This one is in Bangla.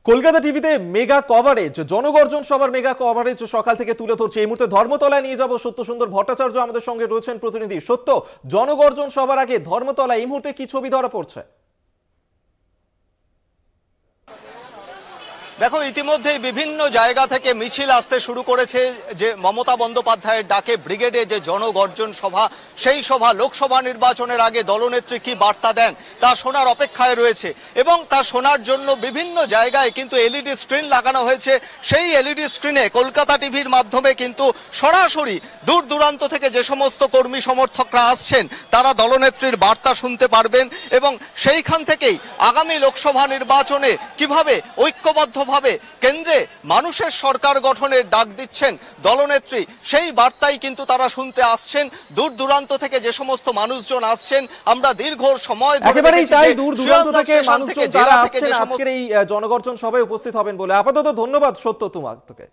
কলকাতা টিভিতে মেগা কভারেজ, জনগর্জন সভার মেগা কভারেজ সকাল থেকে তুলে ধরছে। এই মুহূর্তে ধর্মতলায় নিয়ে যাব সত্য সুন্দর ভট্টাচার্য আমাদের সঙ্গে রয়েছেন প্রতিনিধি। সত্য, জনগর্জন সভার আগে ধর্মতলায় এই মুহূর্তে কি ছবি ধরা পড়ছে? দেখো, ইতিমধ্যেই বিভিন্ন জায়গা থেকে মিছিল আসতে শুরু করেছে। যে মমতা বন্দ্যোপাধ্যায়ের ডাকে ব্রিগেডে যে জনগর্জন সভা, সেই সভা লোকসভা নির্বাচনের আগে দলনেত্রী কি বার্তা দেন তা শোনার অপেক্ষায় রয়েছে। এবং তা শোনার জন্য বিভিন্ন জায়গায় কিন্তু এলইডি স্ক্রিন লাগানো হয়েছে। সেই এলইডি স্ক্রিনে কলকাতা টিভির মাধ্যমে কিন্তু সরাসরি দূর দূরান্ত থেকে যে সমস্ত কর্মী সমর্থকরা আসছেন তারা দলনেত্রীর বার্তা শুনতে পারবেন। এবং সেইখান থেকেই আগামী লোকসভা নির্বাচনে কিভাবে ঐক্যবদ্ধ কেন্দ্রে মানুষের সরকার গঠনের ডাক দিচ্ছেন দলনেত্রী, সেই বার্তাই কিন্তু তারা শুনতে আসছেন। দূর দূরান্ত থেকে যে সমস্ত মানুষজন আসছেন, আমরা দীর্ঘ সময় একেবারেই তাই, দূর দূরান্ত থেকে মানুষজন যারা আসছেন আজকের এই জনগর্জন সভায় উপস্থিত হবেন বলে। আপাতত ধন্যবাদ সত্য তোমাকে।